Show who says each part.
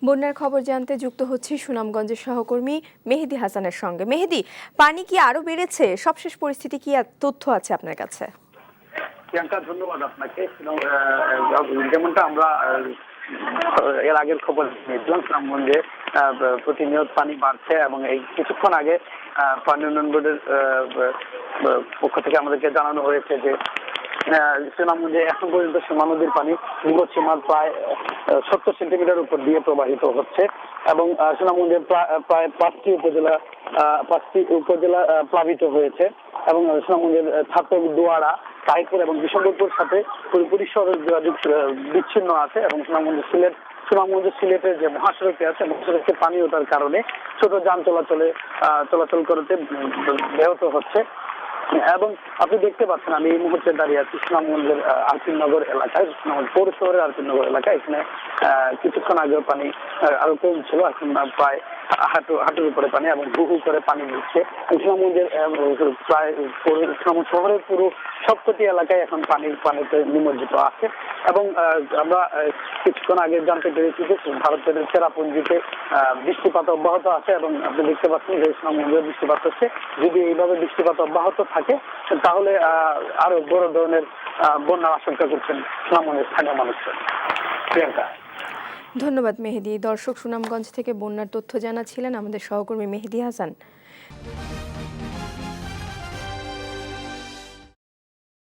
Speaker 1: বন্যার খবর জানতে যুক্ত হচ্ছে সুনামগঞ্জের সহকর্মী মেহেদী হাসানের সঙ্গে। মেহেদী, পানি কি আরো বেড়েছে? সবশেষ পরিস্থিতি কি তথ্য আছে আপনার কাছে?
Speaker 2: প্রিয়াঙ্কা, ধন্যবাদ আপনাকে। যেমনটা আমরা এর আগের খবর নিয়েছিলাম, সুনামগঞ্জে প্রতিনিয়ত পানি বাড়ছে এবং এই কিছুক্ষণ আগে পানি উন্নয়ন বোর্ডের পক্ষ থেকে আমাদেরকে জানানো হয়েছে যে সুনামগঞ্জে এখন পর্যন্ত সীমা নদীর পানি বিপদসীমার প্রায় 70 সেন্টিমিটার উপর দিয়ে প্রবাহিত হচ্ছে এবং সুনামগঞ্জের প্রায় 5টি উপজেলা প্লাবিত হয়েছে এবং সুনামগঞ্জের ছাতক, দোয়ারা, তাইপুর এবং বিশম্বরপুর সাথে পুরোপুরি সড়ক যোগাযোগ বিচ্ছিন্ন আছে এবং সুনামগঞ্জ সিলেটের যে মহাসড়কটি আছে, মহাসড়কে পানি ওঠার কারণে ছোট যান চলাচল করতে ব্যাহত হচ্ছে। এবং আপনি দেখতে পাচ্ছেন আমি এই মুহূর্তে দাঁড়িয়ে আছি সুনামগঞ্জের আরপিনগর এলাকায়, সুনামগঞ্জ পৌর শহরের আরপিনগর এলাকায়। এখানে কিছুক্ষণ আগেও পানি আরো কম ছিল, এখন প্রায় হাঁটুর উপরে পানি এবং হু করে পানি দিচ্ছে। সুনামগঞ্জের প্রায় সুনামগঞ্জ শহরের পুরো সবকটি এলাকায় এখন পানিতে নিমজ্জিত আছে এবং আমরা কিছুক্ষণ আগে জানতে পেরেছি যে ভারতের চেরাপুঞ্জিতে বৃষ্টিপাত অব্যাহত আছে এবং আপনি দেখতে পাচ্ছেন যে সুনামগঞ্জে বৃষ্টিপাত হচ্ছে। যদি এইভাবে বৃষ্টিপাত অব্যাহত থাকে তাহলে আরো বড় ধরনের বন্যার আশঙ্কা করছেন সুনামগঞ্জের স্থানীয় মানুষরা। প্রিয়াঙ্কা,
Speaker 1: ধন্যবাদ মেহেদী। দর্শক, সুনামগঞ্জ থেকে বন্যার তথ্য জানাচ্ছিলেন আমাদের সহকর্মী মেহেদী হাসান।